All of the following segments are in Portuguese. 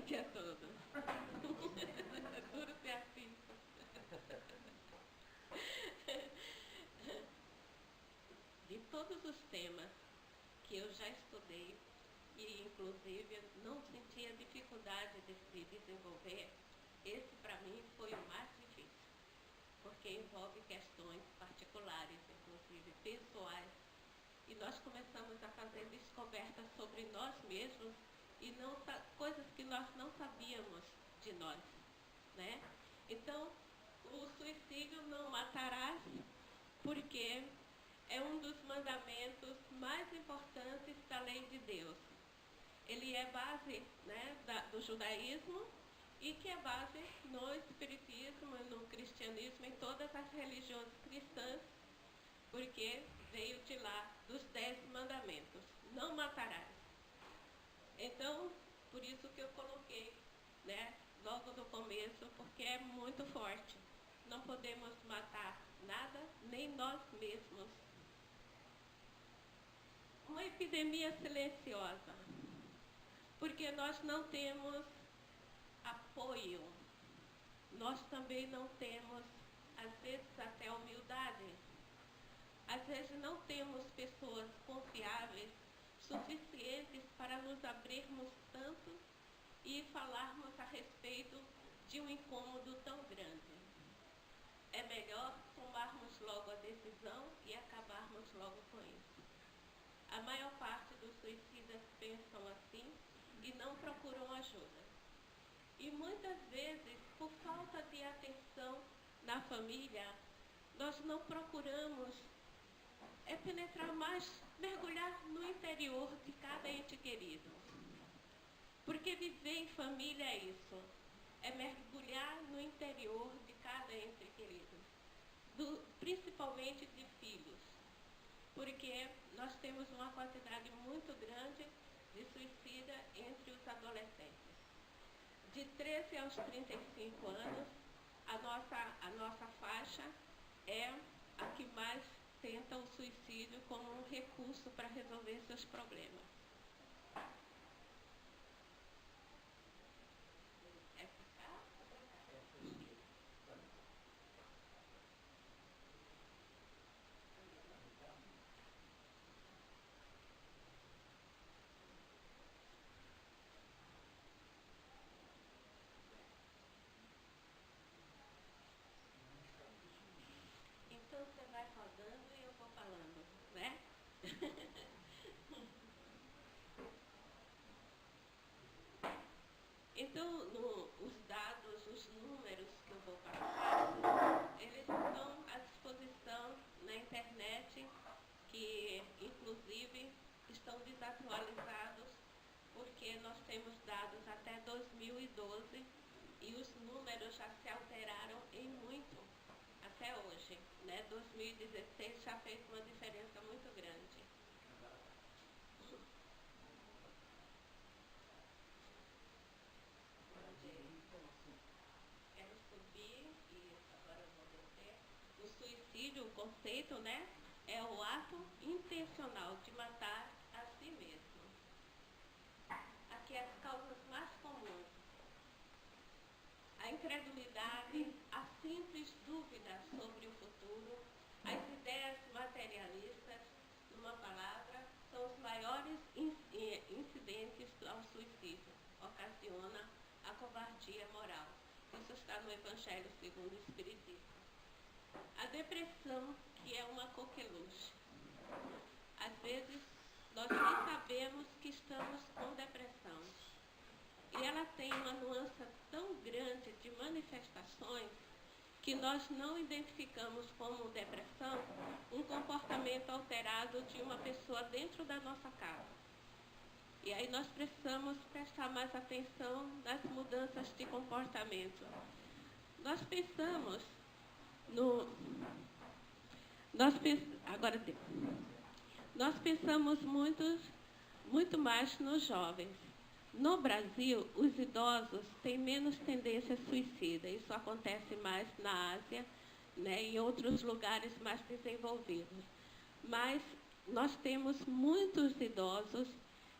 noite a todos. Duro ser assim. De todos os temas que eu já estudei, e inclusive não sentia dificuldade de se desenvolver, esse para mim foi o mais difícil, porque envolve questões particulares, inclusive pessoais, e nós começamos a fazer descobertas sobre nós mesmos e não, coisas que nós não sabíamos de nós, né? Então, o suicídio não matarás, porque é um dos mandamentos mais importantes da lei de Deus. Ele é base, né, do judaísmo e que é base no espiritismo, no cristianismo, em todas as religiões cristãs, porque veio de lá, dos 10 mandamentos. Não matarás. Então, por isso que eu coloquei, né, logo no começo, porque é muito forte. Não podemos matar nada, nem nós mesmos. Uma epidemia silenciosa, porque nós não temos apoio, nós também não temos, às vezes, até humildade. Às vezes não temos pessoas confiáveis suficientes para nos abrirmos tanto e falarmos a respeito de um incômodo tão grande. É melhor tomarmos logo a decisão e acabarmos logo com isso. A maior parte dos suicidas pensam assim e não procuram ajuda. E muitas vezes, por falta de atenção na família, nós não procuramos penetrar mais, mergulhar no interior de cada ente querido. Porque viver em família é isso, é mergulhar no interior de cada ente querido, principalmente de filhos. Porque nós temos uma quantidade muito grande de suicida entre os adolescentes. De 13 aos 35 anos, a nossa faixa é a que mais tenta o suicídio como um recurso para resolver seus problemas. É ficar? Então você vai rodando e eu vou falando, né? Então, os dados, os números que eu vou passar, eles estão à disposição na internet, que inclusive estão desatualizados, porque nós temos dados até 2012 e os números já se alteraram em muito até hoje, né? 2016 já fez uma diferença muito grande. Quero subir e agora eu vou descer. O suicídio, o conceito, né? É o ato intencional de matar a si mesmo. Aqui as causas mais comuns: a incredulidade, a simples dúvida sobre o futuro, as ideias materialistas, numa palavra, são os maiores incidentes ao suicídio. Ocasiona a covardia moral. Isso está no Evangelho segundo o Espiritismo. A depressão, que é uma coqueluche. Às vezes, nós nem sabemos que estamos com depressão. E ela tem uma nuance tão grande de manifestações que nós não identificamos como depressão um comportamento alterado de uma pessoa dentro da nossa casa. E aí nós precisamos prestar mais atenção nas mudanças de comportamento. Nós pensamos nós pensamos muito mais nos jovens. No Brasil, os idosos têm menos tendência suicida. Isso acontece mais na Ásia, né, e em outros lugares mais desenvolvidos. Mas nós temos muitos idosos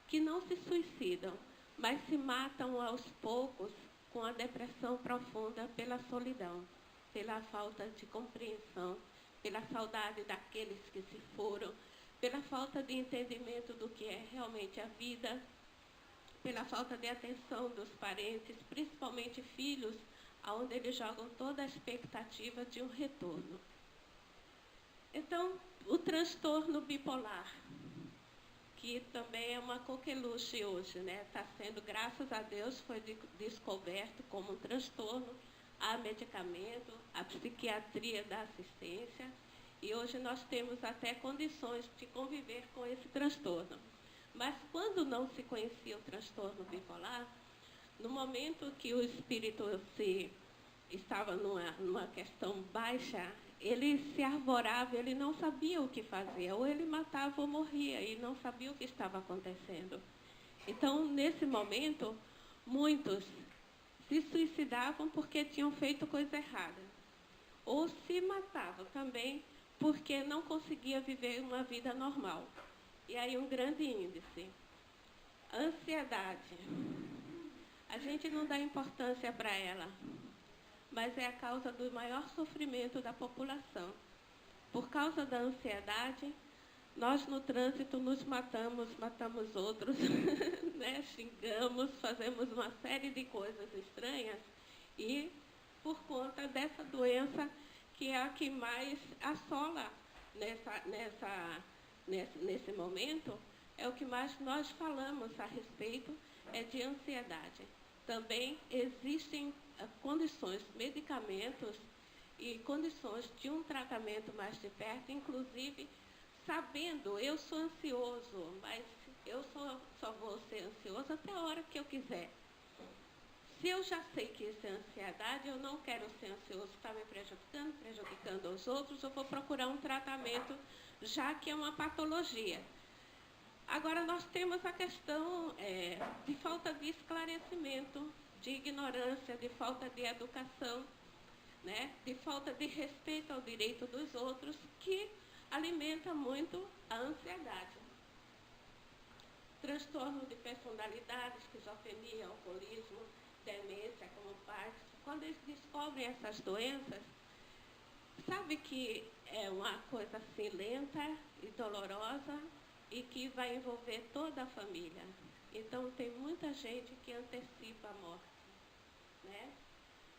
que não se suicidam, mas se matam aos poucos com a depressão profunda pela solidão, pela falta de compreensão, pela saudade daqueles que se foram, pela falta de entendimento do que é realmente a vida, pela falta de atenção dos parentes, principalmente filhos, onde eles jogam toda a expectativa de um retorno. Então, o transtorno bipolar, que também é uma coqueluche hoje, né? Está sendo, graças a Deus, foi descoberto como um transtorno, há medicamento, a psiquiatria dá assistência, e hoje nós temos até condições de conviver com esse transtorno. Mas quando não se conhecia o transtorno bipolar, no momento que o espírito estava numa questão baixa, ele se arvorava, ele não sabia o que fazia, ou ele matava ou morria, e não sabia o que estava acontecendo. Então, nesse momento, muitos se suicidavam porque tinham feito coisa errada, ou se matavam também porque não conseguia viver uma vida normal. E aí um grande índice. Ansiedade. A gente não dá importância para ela, mas é a causa do maior sofrimento da população. Por causa da ansiedade, nós no trânsito nos matamos outros, né? Xingamos, fazemos uma série de coisas estranhas, e por conta dessa doença que é a que mais assola nesse momento, é o que mais nós falamos a respeito, é de ansiedade. Também existem condições, medicamentos e condições de um tratamento mais de perto, inclusive sabendo, eu sou ansioso, mas eu só vou ser ansioso até a hora que eu quiser. Se eu já sei que isso é ansiedade, eu não quero ser ansioso, está me prejudicando aos outros, eu vou procurar um tratamento, já que é uma patologia. Agora, nós temos a questão de falta de esclarecimento, de ignorância, de falta de educação, né? De falta de respeito ao direito dos outros, que alimenta muito a ansiedade. Transtorno de personalidade, esquizofrenia, alcoolismo, demência como parte. Quando eles descobrem essas doenças, sabe que é uma coisa assim lenta e dolorosa e que vai envolver toda a família. Então, tem muita gente que antecipa a morte, né?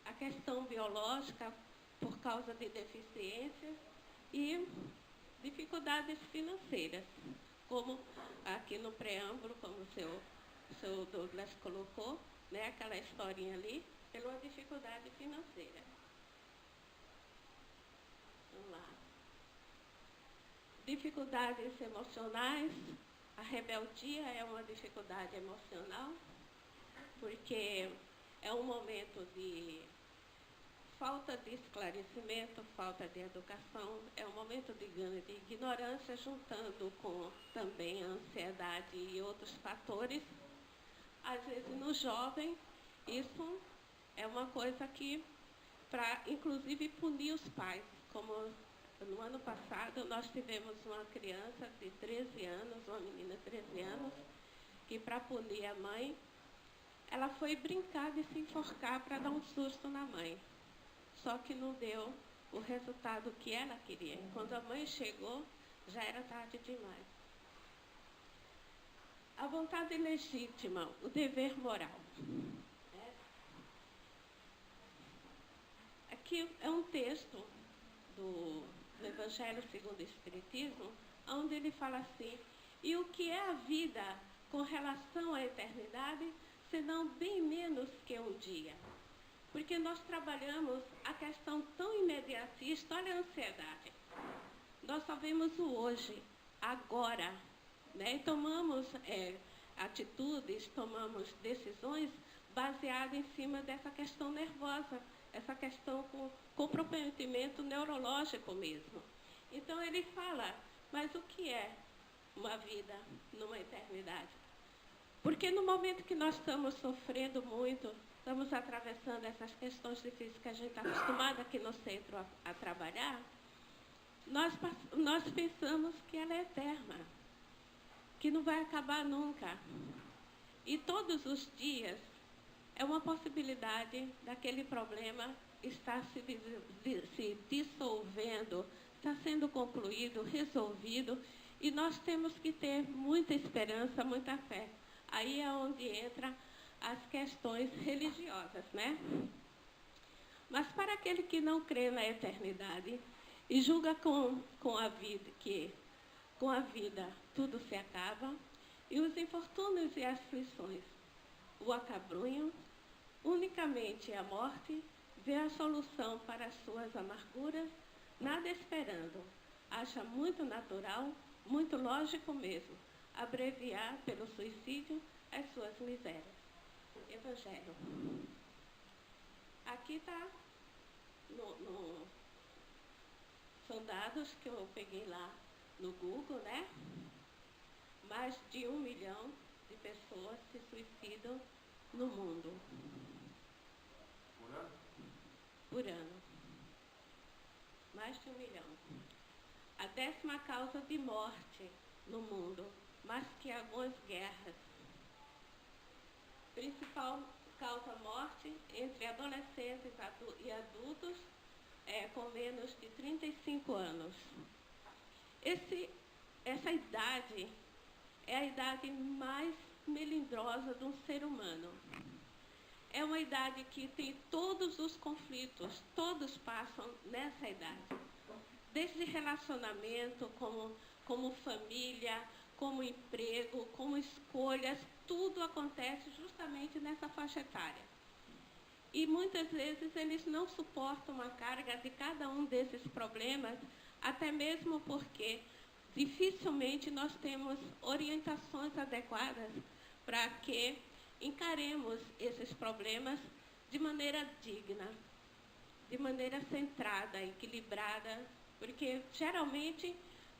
A questão biológica, por causa de deficiências e dificuldades financeiras, como aqui no preâmbulo, como o seu Douglas colocou, né, aquela historinha ali, pela dificuldade financeira. Vamos lá. Dificuldades emocionais. A rebeldia é uma dificuldade emocional, porque é um momento de falta de esclarecimento, falta de educação, é um momento de ignorância, juntando com também a ansiedade e outros fatores. Às vezes, no jovem, isso é uma coisa que, para inclusive punir os pais, como no ano passado nós tivemos uma criança de 13 anos, uma menina de 13 anos, que para punir a mãe, ela foi brincar de se enforcar para dar um susto na mãe. Só que não deu o resultado que ela queria. Quando a mãe chegou, já era tarde demais. A vontade legítima, o dever moral. Aqui é um texto do Evangelho segundo o Espiritismo, onde ele fala assim: e o que é a vida com relação à eternidade, senão bem menos que um dia? Porque nós trabalhamos a questão tão imediatista, olha a ansiedade. Nós só vemos o hoje, agora, né? E tomamos atitudes, tomamos decisões baseadas em cima dessa questão nervosa, essa questão com comprometimento neurológico mesmo. Então ele fala, mas o que é uma vida numa eternidade? Porque no momento que nós estamos sofrendo muito, estamos atravessando essas questões difíceis que a gente está acostumado aqui no centro a trabalhar, nós pensamos que ela é eterna, que não vai acabar nunca. E todos os dias é uma possibilidade daquele problema estar se dissolvendo, está sendo concluído, resolvido, e nós temos que ter muita esperança, muita fé. Aí é onde entra as questões religiosas, né? Mas para aquele que não crê na eternidade e julga com a vida que com a vida tudo se acaba, e os infortúnios e aflições o acabrunham, unicamente a morte vê a solução para as suas amarguras, nada esperando. Acha muito natural, muito lógico mesmo, abreviar pelo suicídio as suas misérias. Evangelho. Aqui está, são dados que eu peguei lá no Google, né? Mais de 1 milhão de pessoas se suicidam no mundo. Por ano? Por ano. Mais de 1 milhão. A 10ª causa de morte no mundo, mais que algumas guerras. Principal causa morte entre adolescentes e adultos com menos de 35 anos. Essa idade é a idade mais melindrosa de um ser humano. É uma idade que tem todos os conflitos, todos passam nessa idade. Desde relacionamento, como família, como emprego, como escolhas, tudo acontece justamente nessa faixa etária. E muitas vezes eles não suportam a carga de cada um desses problemas, até mesmo porque dificilmente nós temos orientações adequadas para que encaremos esses problemas de maneira digna, de maneira centrada, equilibrada, porque geralmente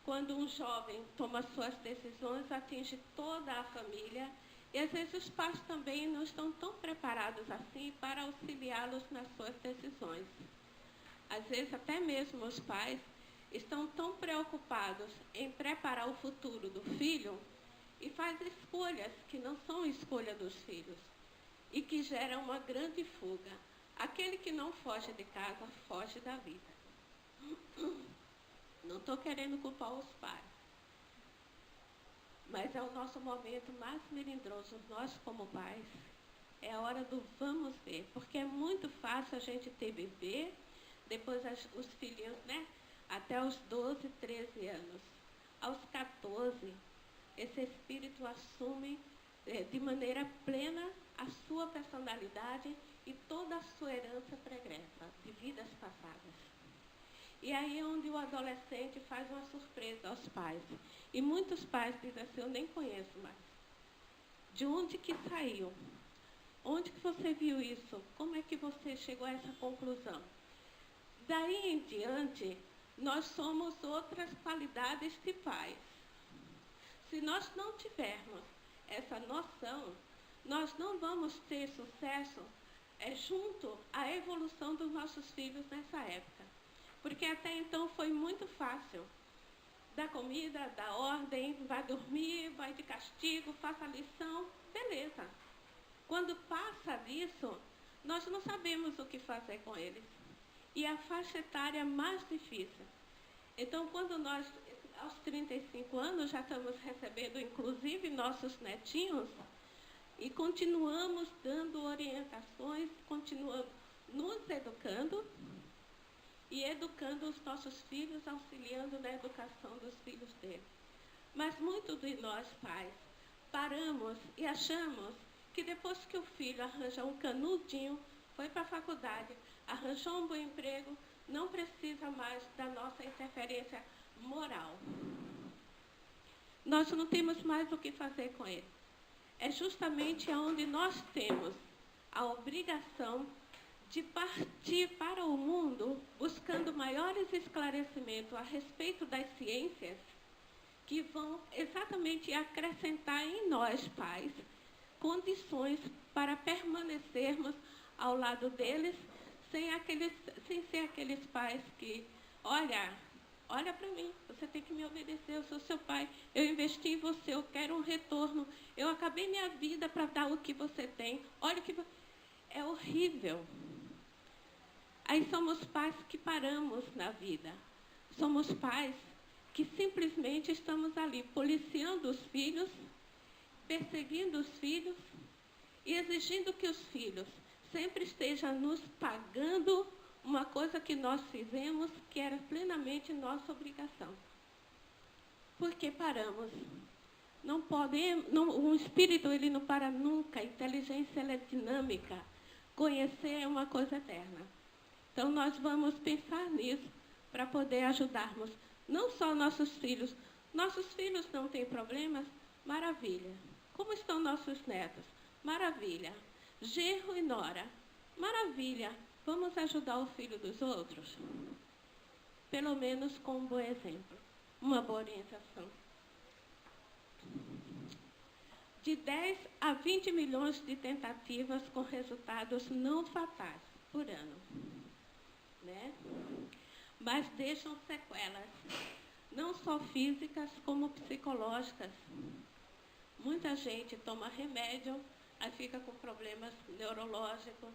quando um jovem toma suas decisões, atinge toda a família, e às vezes os pais também não estão tão preparados assim para auxiliá-los nas suas decisões. Às vezes até mesmo os pais estão tão preocupados em preparar o futuro do filho e fazem escolhas que não são escolha dos filhos e que geram uma grande fuga. Aquele que não foge de casa, foge da vida. Não estou querendo culpar os pais, mas é o nosso momento mais melindroso, nós como pais. É a hora do vamos ver, porque é muito fácil a gente ter bebê, depois os filhinhos, né? Até os 12, 13 anos. Aos 14, esse espírito assume de maneira plena a sua personalidade e toda a sua herança pregressa, de vidas passadas. E aí é onde o adolescente faz uma surpresa aos pais. E muitos pais dizem assim, eu nem conheço mais. De onde que saiu? Onde que você viu isso? Como é que você chegou a essa conclusão? Daí em diante, nós somos outras qualidades de pais. Se nós não tivermos essa noção, nós não vamos ter sucesso junto à evolução dos nossos filhos nessa época. Porque até então foi muito fácil. Dá comida, dá ordem, vai dormir, vai de castigo, faça a lição, beleza. Quando passa disso, nós não sabemos o que fazer com eles. E a faixa etária é mais difícil. Então, quando nós, aos 35 anos, já estamos recebendo, inclusive, nossos netinhos, e continuamos dando orientações, continuamos nos educando e educando os nossos filhos, auxiliando na educação dos filhos deles. Mas muitos de nós, pais, paramos e achamos que depois que o filho arranja um canudinho, foi para a faculdade, arranjou um bom emprego, não precisa mais da nossa interferência moral. Nós não temos mais o que fazer com ele. É justamente onde nós temos a obrigação de partir para o mundo buscando maiores esclarecimentos a respeito das ciências que vão exatamente acrescentar em nós, pais, condições para permanecermos ao lado deles sem ser aqueles pais que, olha, Olha para mim, você tem que me obedecer, eu sou seu pai, eu investi em você, eu quero um retorno, eu acabei minha vida para dar o que você tem. Olha o que... É horrível. Aí somos pais que paramos na vida. Somos pais que simplesmente estamos ali policiando os filhos, perseguindo os filhos e exigindo que os filhos sempre estejam nos pagando uma coisa que nós fizemos que era plenamente nossa obrigação. Por que paramos? Não podemos, o espírito ele não para nunca, a inteligência ela é dinâmica. Conhecer é uma coisa eterna. Então nós vamos pensar nisso para poder ajudarmos não só nossos filhos. Nossos filhos não têm problemas? Maravilha. Como estão nossos netos? Maravilha. Genro e nora? Maravilha. Vamos ajudar o filho dos outros? Pelo menos com um bom exemplo, uma boa orientação. De 10 a 20 milhões de tentativas com resultados não fatais por ano, né? Mas deixam sequelas, não só físicas como psicológicas. Muita gente toma remédio, aí fica com problemas neurológicos.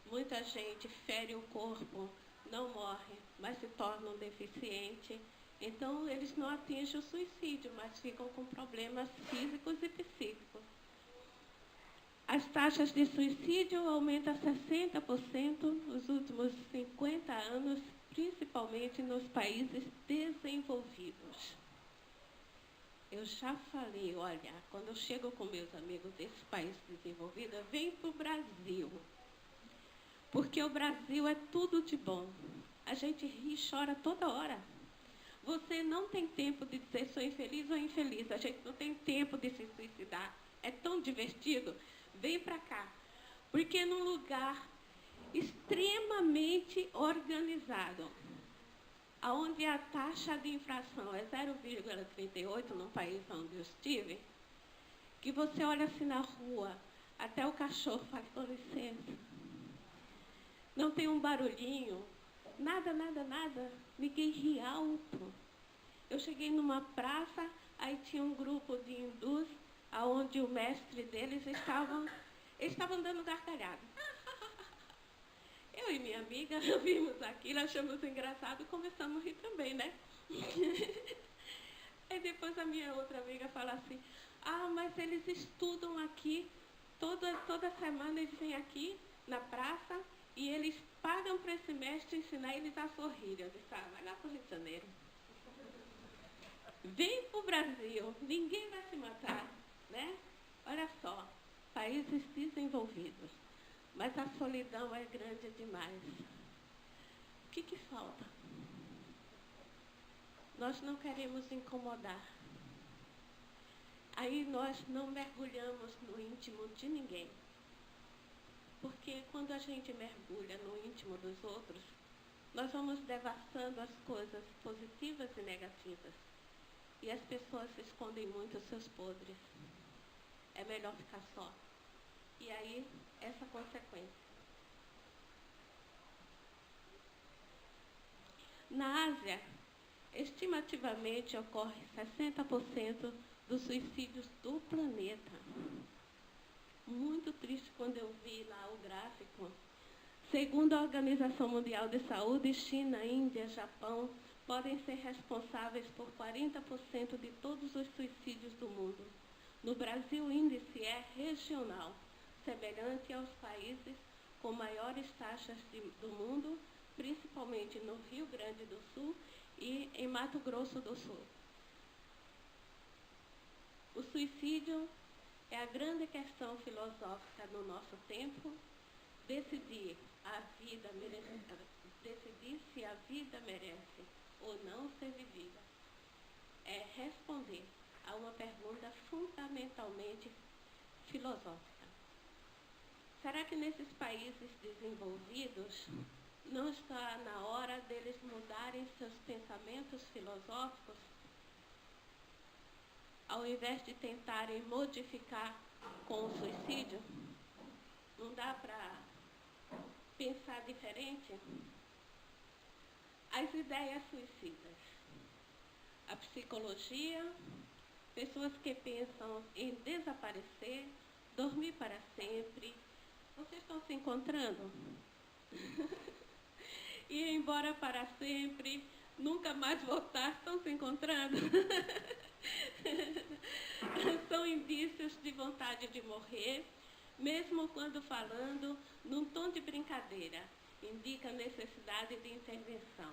Muita gente fere o corpo, não morre, mas se torna um deficiente. Então, eles não atingem o suicídio, mas ficam com problemas físicos e psíquicos. As taxas de suicídio aumentam 60% nos últimos 50 anos, principalmente nos países desenvolvidos. Eu já falei, olha, quando eu chego com meus amigos desses países desenvolvidos, eu venho para o Brasil. Porque o Brasil é tudo de bom. A gente ri e chora toda hora. Você não tem tempo de dizer sou infeliz ou infeliz. A gente não tem tempo de se suicidar. É tão divertido. Vem para cá. Porque é num lugar extremamente organizado, onde a taxa de infração é 0,38 num país onde eu estive, que você olha assim na rua, até o cachorro fala, com licença. Não tem um barulhinho, nada, nada, nada. Ninguém ri alto. Eu cheguei numa praça, aí tinha um grupo de hindus, onde o mestre deles estavam dando gargalhada. Eu e minha amiga vimos aquilo, achamos engraçado e começamos a rir também, né? Aí depois a minha outra amiga fala assim, mas eles estudam aqui, toda semana eles vêm aqui na praça, e eles pagam para esse mestre ensinar eles a sorrir. Eu disse, vai lá para o Rio de Janeiro. Vem para o Brasil, ninguém vai se matar, né? Olha só, países desenvolvidos, mas a solidão é grande demais. O que falta? Nós não queremos incomodar. Aí nós não mergulhamos no íntimo de ninguém. Porque quando a gente mergulha no íntimo dos outros, nós vamos devastando as coisas positivas e negativas. E as pessoas escondem muito os seus podres. É melhor ficar só. E aí, essa consequência. Na Ásia, estimativamente ocorre 60% dos suicídios do planeta. Muito triste quando eu vi lá o gráfico. Segundo a Organização Mundial de Saúde, China, Índia, Japão podem ser responsáveis por 40% de todos os suicídios do mundo. No Brasil, o índice é regional, semelhante aos países com maiores taxas do mundo, principalmente no Rio Grande do Sul e em Mato Grosso do Sul. O suicídio é a grande questão filosófica no nosso tempo, decidir se a vida merece ou não ser vivida. É responder a uma pergunta fundamentalmente filosófica. Será que nesses países desenvolvidos não está na hora deles mudarem seus pensamentos filosóficos? Ao invés de tentarem modificar com o suicídio? Não dá para pensar diferente? As ideias suicidas. a psicologia, pessoas que pensam em desaparecer, dormir para sempre. Vocês estão se encontrando? Ir embora para sempre, nunca mais voltar, estão se encontrando? São indícios de vontade de morrer, mesmo quando falando num tom de brincadeira, indica necessidade de intervenção.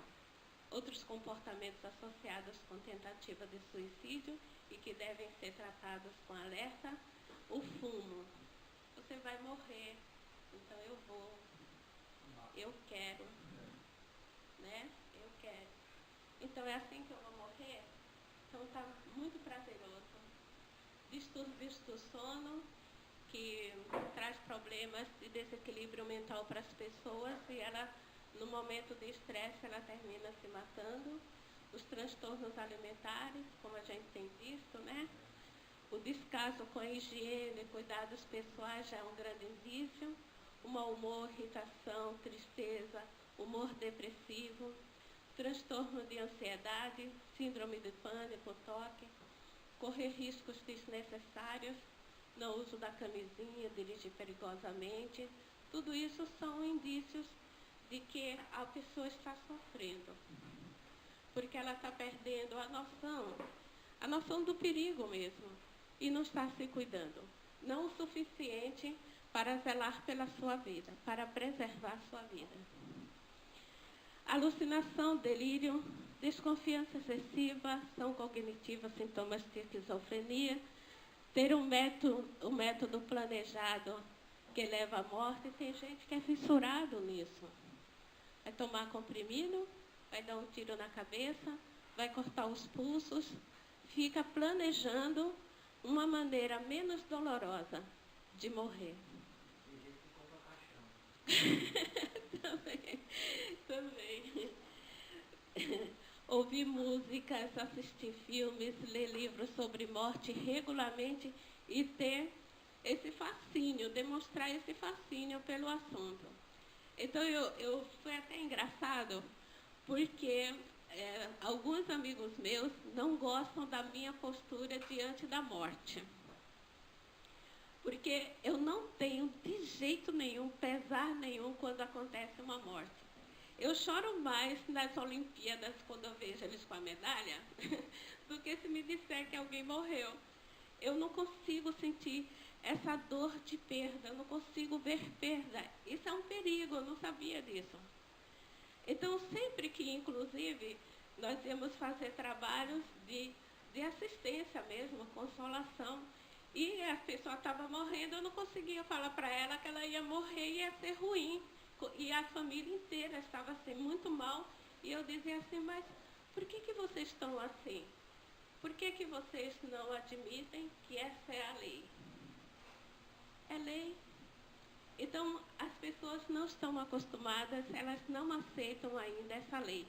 Outros comportamentos associados com tentativa de suicídio e que devem ser tratados com alerta, o fumo. Você vai morrer, então eu vou, eu quero, né? Eu quero. Então é assim que eu vou morrer? Então está muito prazeroso. Distúrbios do sono, que traz problemas de desequilíbrio mental para as pessoas e ela, no momento de estresse, ela termina se matando. Os transtornos alimentares, como a gente tem visto, né? O descaso com a higiene, cuidados pessoais já é um grande indício. O mau humor, irritação, tristeza, humor depressivo, transtorno de ansiedade, síndrome de pânico, toque, correr riscos desnecessários, não uso da camisinha, dirigir perigosamente. Tudo isso são indícios de que a pessoa está sofrendo, porque ela está perdendo a noção do perigo mesmo, e não está se cuidando. Não o suficiente para zelar pela sua vida, para preservar a sua vida. Alucinação, delírio, desconfiança excessiva, ação cognitiva, sintomas de esquizofrenia, ter um método planejado que leva à morte. Tem gente que é fissurado nisso. Vai tomar comprimido, vai dar um tiro na cabeça, vai cortar os pulsos, fica planejando uma maneira menos dolorosa de morrer. Também. Ouvir músicas, assistir filmes, ler livros sobre morte regularmente e ter esse fascínio, demonstrar esse fascínio pelo assunto. Então, foi até engraçado, porque alguns amigos meus não gostam da minha postura diante da morte. Porque eu não tenho, de jeito nenhum, pesar nenhum quando acontece uma morte. Eu choro mais nas Olimpíadas, quando eu vejo eles com a medalha, do que se me disser que alguém morreu. Eu não consigo sentir essa dor de perda, eu não consigo ver perda. Isso é um perigo, eu não sabia disso. Então, sempre que, inclusive, nós íamos fazer trabalhos de assistência mesmo, consolação, e a pessoa estava morrendo, eu não conseguia falar para ela que ela ia morrer e ia ser ruim. E a família inteira estava assim, muito mal. E eu dizia assim, mas por que vocês estão assim? Por que vocês não admitem que essa é a lei? É lei. Então, as pessoas não estão acostumadas, elas não aceitam ainda essa lei.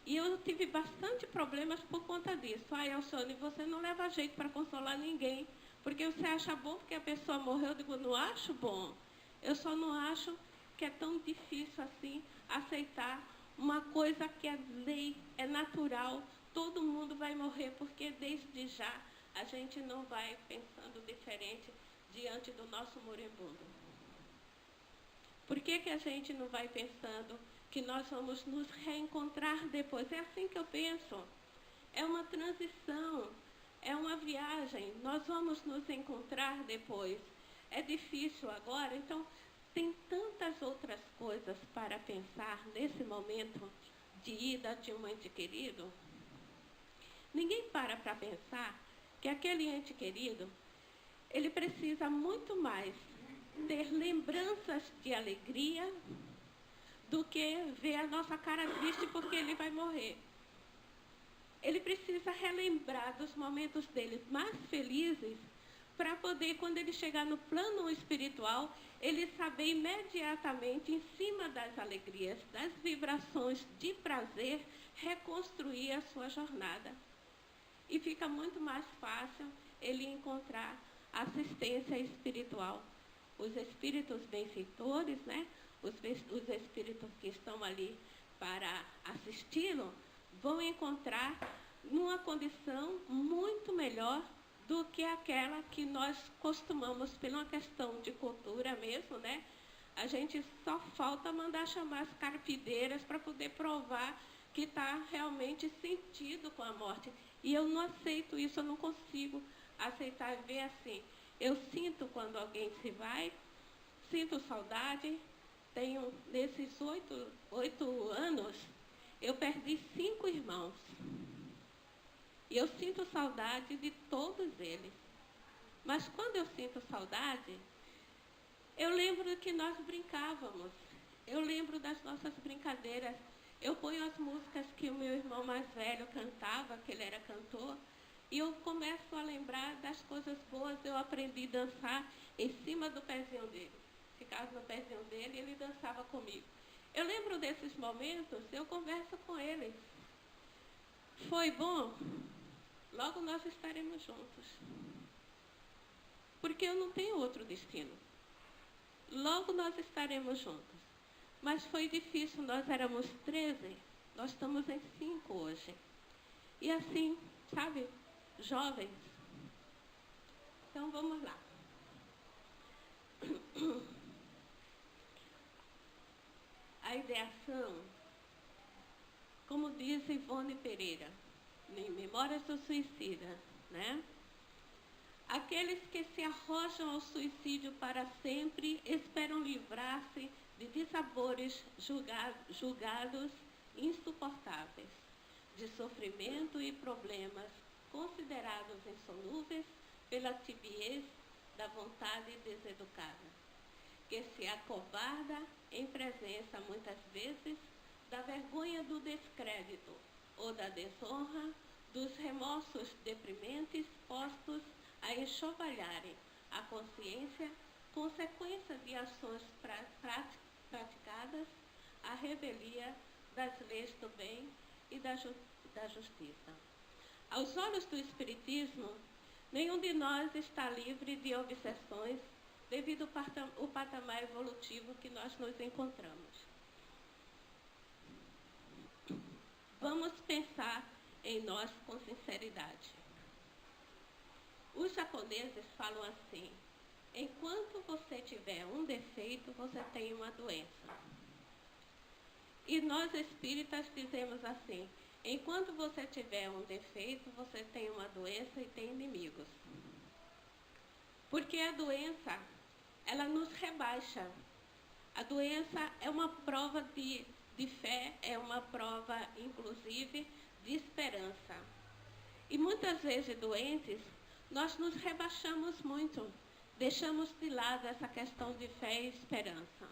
E eu tive bastante problemas por conta disso. Alcione, você não leva jeito para consolar ninguém, porque você acha bom porque a pessoa morreu. Eu digo, não acho bom. Eu só não acho que é tão difícil assim aceitar uma coisa que é lei, é natural. Todo mundo vai morrer, porque desde já a gente não vai pensando diferente diante do nosso moribundo. Por que a gente não vai pensando que nós vamos nos reencontrar depois? É assim que eu penso. É uma transição, é uma viagem. Nós vamos nos encontrar depois. É difícil agora, então tem tantas outras coisas para pensar nesse momento de ida de um ente querido. Ninguém para pensar que aquele ente querido, ele precisa muito mais ter lembranças de alegria do que ver a nossa cara triste porque ele vai morrer. Ele precisa relembrar dos momentos dele mais felizes para poder, quando ele chegar no plano espiritual, ele saber imediatamente, em cima das alegrias, das vibrações de prazer, reconstruir a sua jornada. E fica muito mais fácil ele encontrar assistência espiritual. Os espíritos benfeitores, né? Os espíritos que estão ali para assisti-lo, vão encontrar numa condição muito melhor do que aquela que nós costumamos, por uma questão de cultura mesmo, né? A gente só falta mandar chamar as carpideiras para poder provar que está realmente sentido com a morte. E eu não aceito isso, eu não consigo aceitar e ver assim. Eu sinto quando alguém se vai, sinto saudade. Tenho, nesses 8 anos, eu perdi 5 irmãos. E eu sinto saudade de todos eles. Mas quando eu sinto saudade, eu lembro que nós brincávamos. Eu lembro das nossas brincadeiras. Eu ponho as músicas que o meu irmão mais velho cantava, que ele era cantor, e eu começo a lembrar das coisas boas. Eu aprendi a dançar em cima do pezinho dele. Ficava no pezinho dele e ele dançava comigo. Eu lembro desses momentos, eu converso com ele. Foi bom? Logo nós estaremos juntos. Porque eu não tenho outro destino. Logo nós estaremos juntos. Mas foi difícil, nós éramos 13, nós estamos em 5 hoje. E assim, sabe, jovens. Então vamos lá. A ideação, como diz Ivone Pereira, em Memórias do Suicida, né? Aqueles que se arrojam ao suicídio para sempre esperam livrar-se de dissabores julgados insuportáveis, de sofrimento e problemas considerados insolúveis pela tibiez da vontade deseducada, que se acovarda em presença, muitas vezes, da vergonha do descrédito ou da desonra, dos remorsos deprimentes postos a enxovalharem a consciência, consequência de ações praticadas, a revelia das leis do bem e da justiça. Aos olhos do Espiritismo, nenhum de nós está livre de obsessões devido ao patamar evolutivo que nós nos encontramos. Vamos pensar em nós com sinceridade. Os japoneses falam assim: enquanto você tiver um defeito, você tem uma doença. E nós espíritas dizemos assim: enquanto você tiver um defeito, você tem uma doença e tem inimigos. Porque a doença, ela nos rebaixa. A doença é uma prova de fé, é uma prova, inclusive, de esperança. E muitas vezes, doentes, nós nos rebaixamos muito, deixamos de lado essa questão de fé e esperança.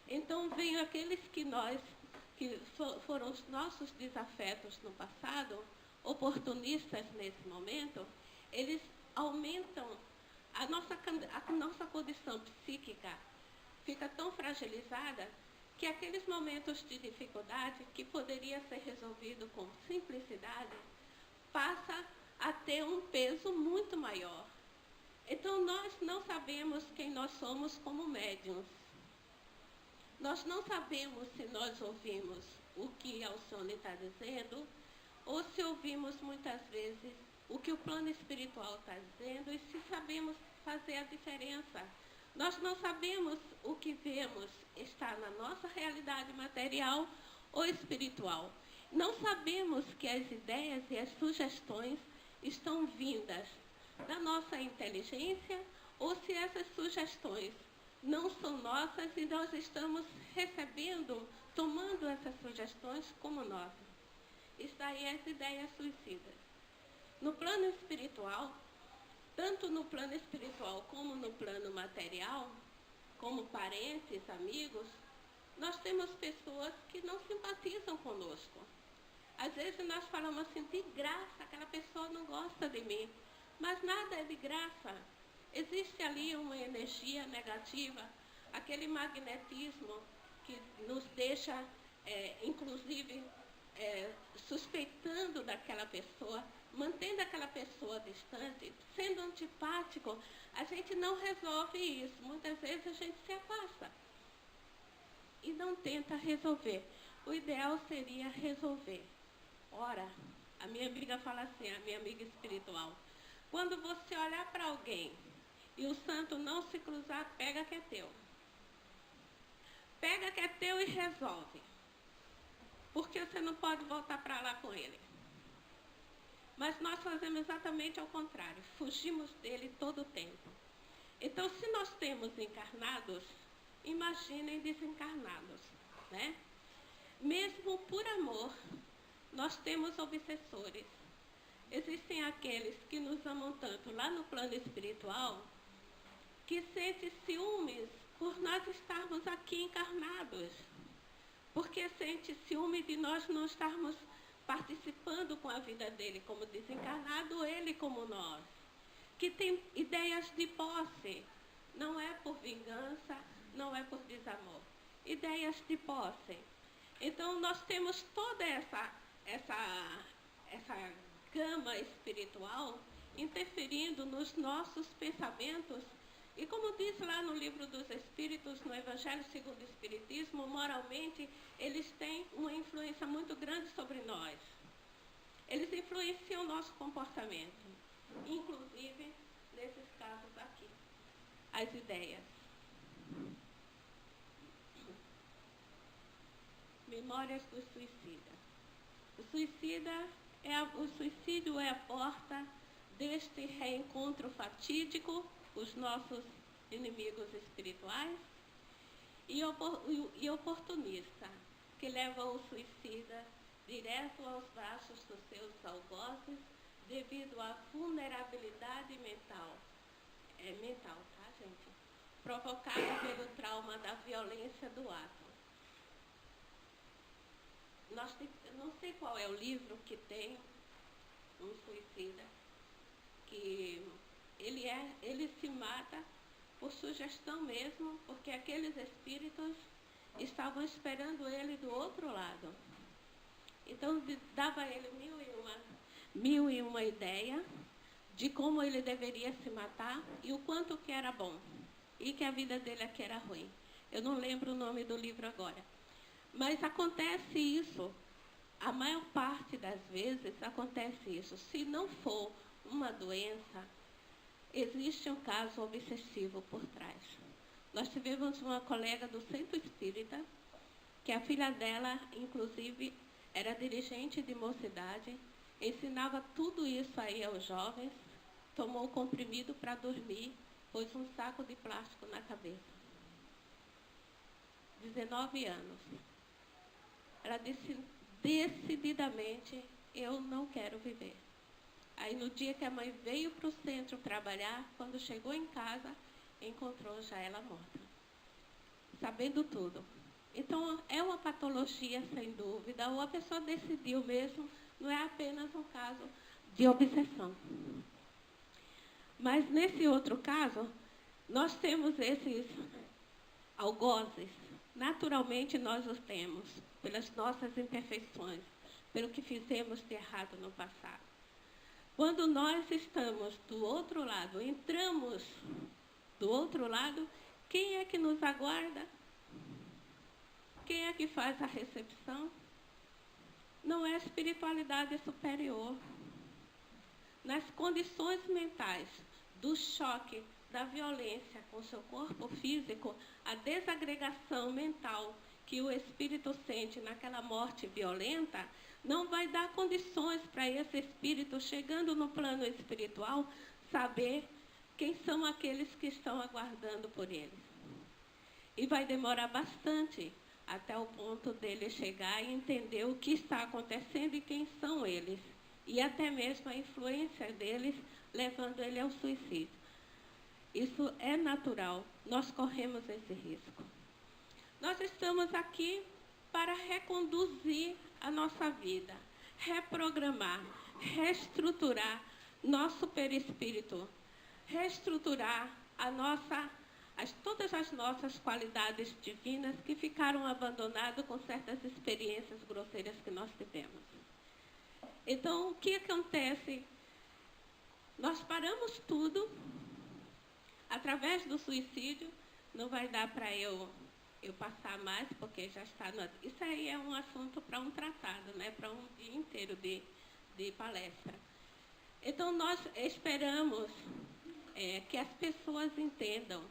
Então, vem aqueles que foram os nossos desafetos no passado, oportunistas nesse momento, eles aumentam a nossa condição psíquica, fica tão fragilizada que aqueles momentos de dificuldade que poderia ser resolvido com simplicidade, passa a ter um peso muito maior. Então, nós não sabemos quem nós somos como médiuns. Nós não sabemos se nós ouvimos o que Alcione está dizendo, ou se ouvimos muitas vezes o que o plano espiritual está dizendo, e se sabemos fazer a diferença. Nós não sabemos o que vemos está na nossa realidade material ou espiritual. Não sabemos que as ideias e as sugestões estão vindas da nossa inteligência, ou se essas sugestões não são nossas e nós estamos recebendo, tomando essas sugestões como nossas. Isso daí é as ideias suicidas. No plano espiritual, tanto no plano espiritual como no plano material, como parentes, amigos, nós temos pessoas que não simpatizam conosco. Às vezes nós falamos assim, de graça, aquela pessoa não gosta de mim, mas nada é de graça. Existe ali uma energia negativa, aquele magnetismo que nos deixa, inclusive, suspeitando daquela pessoa, mantendo aquela pessoa distante, sendo antipático. A gente não resolve isso. Muitas vezes a gente se afasta e não tenta resolver. O ideal seria resolver. Ora, A minha amiga fala assim, a minha amiga espiritual, quando você olhar para alguém e o santo não se cruzar, pega que é teu. Pega que é teu e resolve. Porque você não pode voltar para lá com ele. Mas nós fazemos exatamente ao contrário. Fugimos dele todo o tempo. Então, se nós temos encarnados, imaginem desencarnados, né? Mesmo por amor, nós temos obsessores. Existem aqueles que nos amam tanto lá no plano espiritual, que sentem ciúmes por nós estarmos aqui encarnados. Porque sente ciúme de nós não estarmos participando com a vida dele como desencarnado, ele como nós. Que tem ideias de posse. Não é por vingança, não é por desamor. Ideias de posse. Então, nós temos toda essa gama espiritual interferindo nos nossos pensamentos. E como diz lá no Livro dos Espíritos, no Evangelho segundo o Espiritismo, moralmente, eles têm uma influência muito grande sobre nós. Eles influenciam o nosso comportamento, inclusive nesses casos aqui, as ideias. Memórias do suicida. O suicídio é a porta deste reencontro fatídico, os nossos inimigos espirituais, e oportunista, que leva o suicida direto aos braços dos seus algozes devido à vulnerabilidade mental. É mental, tá, gente? Provocada pelo trauma da violência do ato. Não sei qual é o livro que tem um suicida, que ele se mata por sugestão mesmo, porque aqueles espíritos estavam esperando ele do outro lado. Então, dava a ele mil e uma ideia de como ele deveria se matar e o quanto que era bom e que a vida dele aqui era ruim. Eu não lembro o nome do livro agora. Mas acontece isso, a maior parte das vezes acontece isso. Se não for uma doença, existe um caso obsessivo por trás. Nós tivemos uma colega do Centro Espírita, que a filha dela, inclusive, era dirigente de mocidade, ensinava tudo isso aí aos jovens, tomou comprimido para dormir, pôs um saco de plástico na cabeça. 19 anos. Ela disse decididamente, eu não quero viver. Aí no dia que a mãe veio para o centro trabalhar, quando chegou em casa, encontrou já ela morta. Sabendo tudo. Então é uma patologia sem dúvida, ou a pessoa decidiu mesmo, não é apenas um caso de obsessão. Mas nesse outro caso, nós temos esses algozes. Naturalmente nós os temos, pelas nossas imperfeições, pelo que fizemos de errado no passado. Quando nós estamos do outro lado, entramos do outro lado, quem é que nos aguarda? Quem é que faz a recepção? Não é a espiritualidade superior. Nas condições mentais do choque, da violência com o seu corpo físico, a desagregação mental que o espírito sente naquela morte violenta, não vai dar condições para esse espírito, chegando no plano espiritual, saber quem são aqueles que estão aguardando por ele. E vai demorar bastante até o ponto dele chegar e entender o que está acontecendo e quem são eles. E até mesmo a influência deles levando ele ao suicídio. Isso é natural, nós corremos esse risco. Nós estamos aqui para reconduzir a nossa vida, reprogramar, reestruturar nosso perispírito, reestruturar todas as nossas qualidades divinas que ficaram abandonadas com certas experiências grosseiras que nós tivemos. Então, o que acontece? Nós paramos tudo, através do suicídio, não vai dar para eu passar mais, porque já está... Isso aí é um assunto para um tratado, né? Para um dia inteiro de de palestra. Então, nós esperamos que as pessoas entendam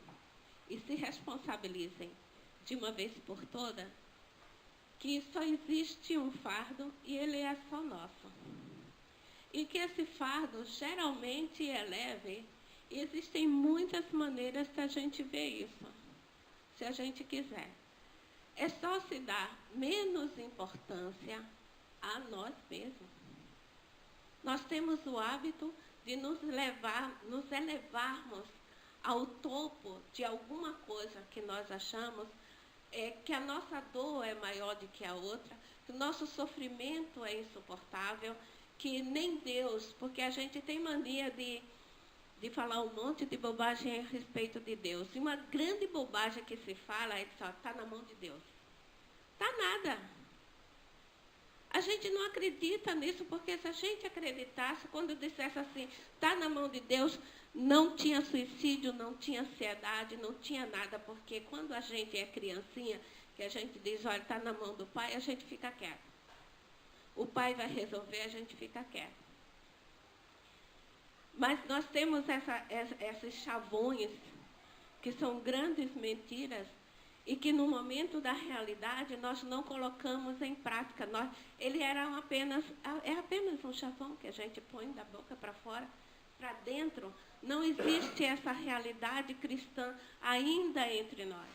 e se responsabilizem de uma vez por todas que só existe um fardo e ele é só nosso. E que esse fardo geralmente é leve e existem muitas maneiras da gente ver isso, se a gente quiser. É só se dar menos importância a nós mesmos. Nós temos o hábito de nos elevarmos ao topo de alguma coisa que nós achamos que a nossa dor é maior do que a outra, que o nosso sofrimento é insuportável, que nem Deus, porque a gente tem mania de falar um monte de bobagem a respeito de Deus. E uma grande bobagem que se fala é que só está na mão de Deus. Está nada. A gente não acredita nisso, porque se a gente acreditasse, quando dissesse assim, está na mão de Deus, não tinha suicídio, não tinha ansiedade, não tinha nada, porque quando a gente é criancinha, que a gente diz, olha, está na mão do pai, a gente fica quieto. O pai vai resolver, a gente fica quieto. Mas nós temos esses chavões, que são grandes mentiras, e que no momento da realidade nós não colocamos em prática. Ele é apenas um chavão que a gente põe da boca para fora, para dentro. Não existe essa realidade cristã ainda entre nós.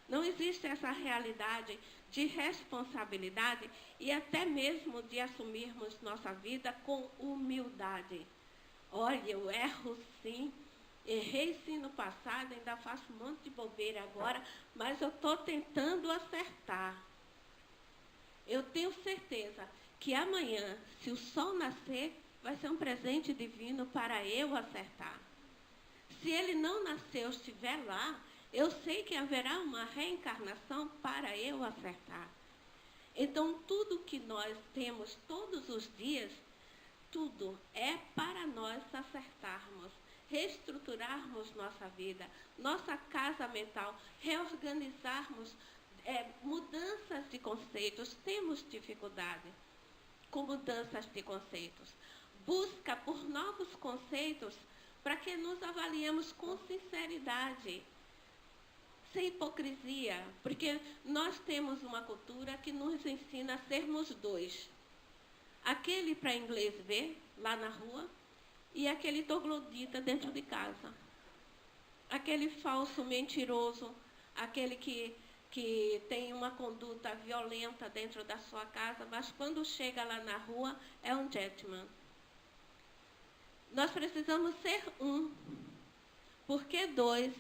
Não existe essa realidade de responsabilidade e até mesmo de assumirmos nossa vida com humildade. Olha, eu erro sim. Errei sim no passado, ainda faço um monte de bobeira agora, mas eu estou tentando acertar. Eu tenho certeza que amanhã, se o sol nascer, vai ser um presente divino para eu acertar. Se ele não nasceu, estiver lá, eu sei que haverá uma reencarnação para eu acertar. Então, tudo que nós temos todos os dias, tudo é para nós acertarmos, reestruturarmos nossa vida, nossa casa mental, reorganizarmos mudanças de conceitos. Temos dificuldade com mudanças de conceitos. Busca por novos conceitos para que nos avaliemos com sinceridade, sem hipocrisia, porque nós temos uma cultura que nos ensina a sermos dois. Aquele para inglês ver, lá na rua, e aquele troglodita dentro de casa. Aquele falso mentiroso, aquele que tem uma conduta violenta dentro da sua casa, mas quando chega lá na rua, é um gentleman. Nós precisamos ser um, porque dois,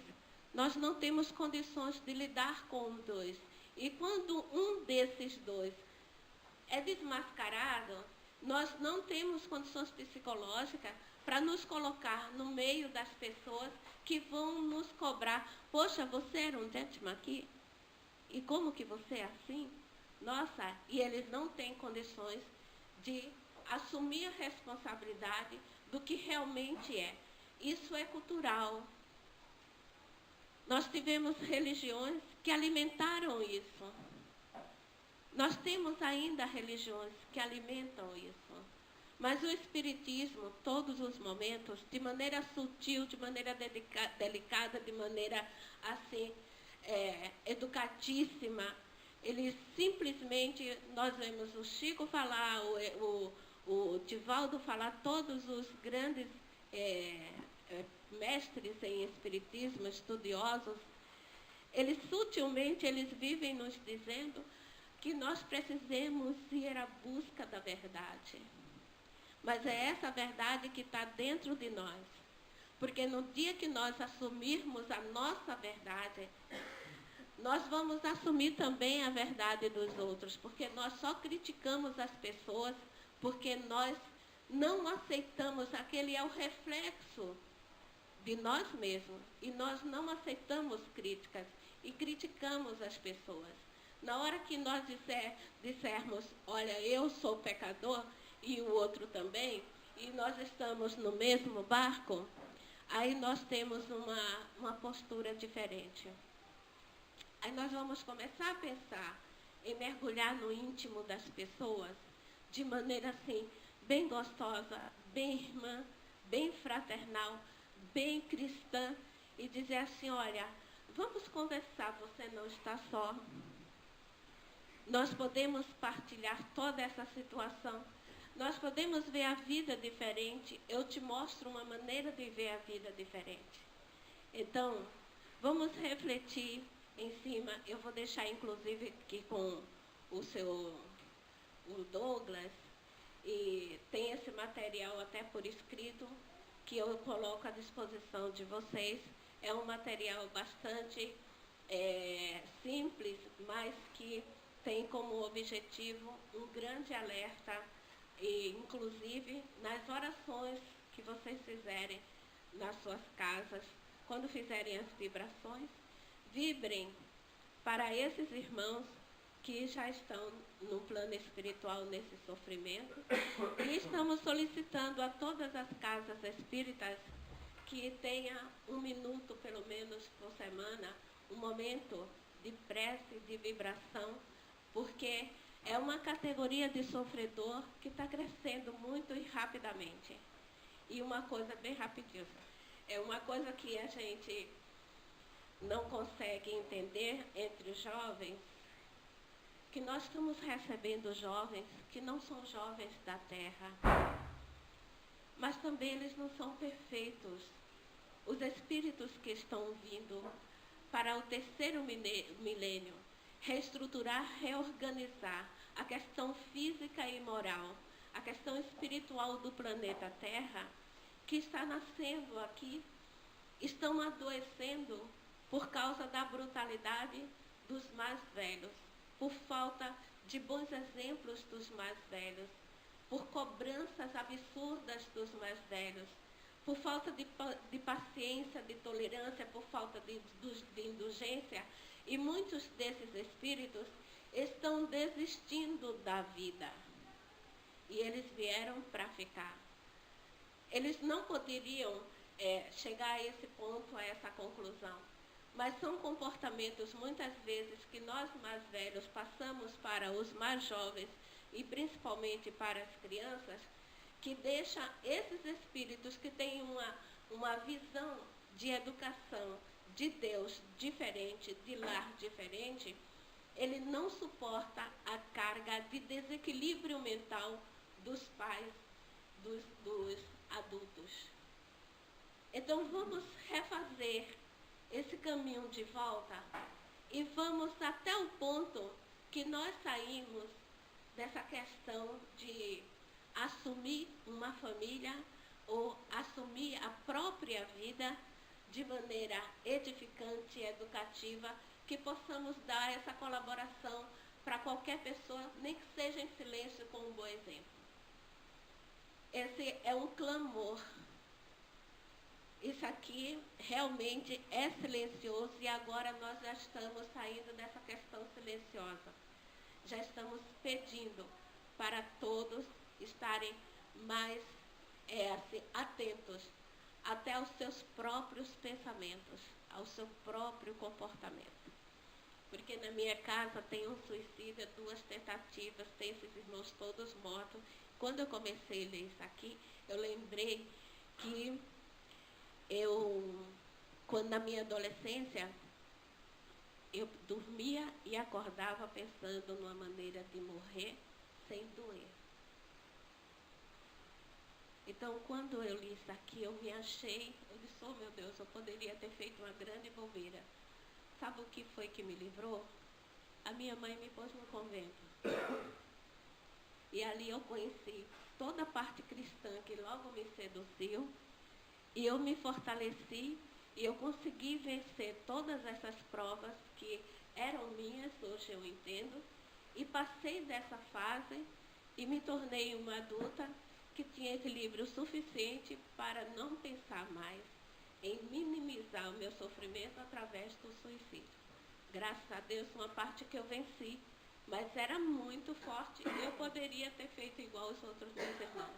nós não temos condições de lidar com dois. E quando um desses dois é desmascarado, nós não temos condições psicológicas para nos colocar no meio das pessoas que vão nos cobrar. Poxa, você era um gentleman aqui? E como que você é assim? Nossa, e eles não têm condições de assumir a responsabilidade do que realmente é. Isso é cultural. Nós tivemos religiões que alimentaram isso. Nós temos ainda religiões que alimentam isso. Mas o Espiritismo, todos os momentos, de maneira sutil, de maneira delicada, de maneira assim, educatíssima, ele simplesmente, nós vemos o Chico falar, o Divaldo falar, todos os grandes mestres em Espiritismo, estudiosos, eles sutilmente, eles vivem nos dizendo que nós precisamos ir à busca da verdade. Mas é essa verdade que está dentro de nós. Porque no dia que nós assumirmos a nossa verdade, nós vamos assumir também a verdade dos outros. Porque nós só criticamos as pessoas porque nós não aceitamos, aquele é o reflexo de nós mesmos. E nós não aceitamos críticas e criticamos as pessoas. Na hora que nós dissermos, olha, eu sou pecador e o outro também, e nós estamos no mesmo barco, aí nós temos uma postura diferente. Aí nós vamos começar a pensar em mergulhar no íntimo das pessoas, de maneira assim, bem gostosa, bem irmã, bem fraternal, bem cristã, e dizer assim, olha, vamos conversar, você não está só. Nós podemos partilhar toda essa situação. Nós podemos ver a vida diferente. Eu te mostro uma maneira de ver a vida diferente. Então, vamos refletir em cima. Eu vou deixar, inclusive, aqui com o Douglas, e tem esse material até por escrito, que eu coloco à disposição de vocês. É um material bastante simples, mas que tem como objetivo um grande alerta, e inclusive nas orações que vocês fizerem nas suas casas, quando fizerem as vibrações, vibrem para esses irmãos que já estão no plano espiritual nesse sofrimento. E estamos solicitando a todas as casas espíritas que tenha 1 minuto, pelo menos, por semana, um momento de prece, de vibração, porque é uma categoria de sofredor que está crescendo muito e rapidamente. E uma coisa bem rapidinho, é uma coisa que a gente não consegue entender entre os jovens, que nós estamos recebendo jovens que não são jovens da Terra, mas também eles não são perfeitos. Os espíritos que estão vindo para o 3º milênio, reestruturar, reorganizar a questão física e moral, a questão espiritual do planeta Terra, que está nascendo aqui, estão adoecendo por causa da brutalidade dos mais velhos, por falta de bons exemplos dos mais velhos, por cobranças absurdas dos mais velhos, por falta de paciência, de tolerância, por falta de indulgência. E muitos desses espíritos estão desistindo da vida. E eles vieram para ficar. Eles não poderiam chegar a esse ponto, a essa conclusão. Mas são comportamentos, muitas vezes, que nós mais velhos passamos para os mais jovens, e principalmente para as crianças, que deixa esses espíritos que têm uma visão de educação, de Deus diferente, de lar diferente, ele não suporta a carga de desequilíbrio mental dos pais, dos adultos. Então vamos refazer esse caminho de volta e vamos até o ponto que nós saímos dessa questão de assumir uma família ou assumir a própria vida de maneira edificante e educativa, que possamos dar essa colaboração para qualquer pessoa, nem que seja em silêncio, com um bom exemplo. Esse é um clamor. Isso aqui realmente é silencioso, e agora nós já estamos saindo dessa questão silenciosa. Já estamos pedindo para todos estarem mais atentos até aos seus próprios pensamentos, ao seu próprio comportamento. Porque na minha casa tem um suicídio, 2 tentativas, tem esses irmãos todos mortos. Quando eu comecei a ler isso aqui, eu lembrei que quando na minha adolescência, eu dormia e acordava pensando numa maneira de morrer sem doer. Então, quando eu li isso aqui, eu me achei, eu disse, oh meu Deus, eu poderia ter feito uma grande bobeira. Sabe o que foi que me livrou? A minha mãe me pôs no convento. E ali eu conheci toda a parte cristã que logo me seduziu, e eu me fortaleci, e eu consegui vencer todas essas provas que eram minhas, hoje eu entendo, e passei dessa fase e me tornei uma adulta que tinha equilíbrio suficiente para não pensar mais em minimizar o meu sofrimento através do suicídio. Graças a Deus, uma parte que eu venci, mas era muito forte, e eu poderia ter feito igual os outros meus irmãos.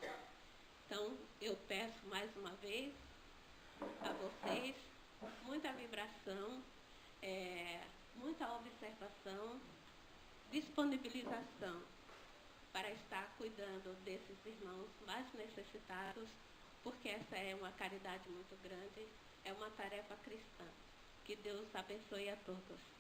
Então, eu peço mais uma vez a vocês muita vibração, muita observação, disponibilização para estar cuidando desses irmãos mais necessitados, porque essa é uma caridade muito grande, é uma tarefa cristã. Que Deus abençoe a todos.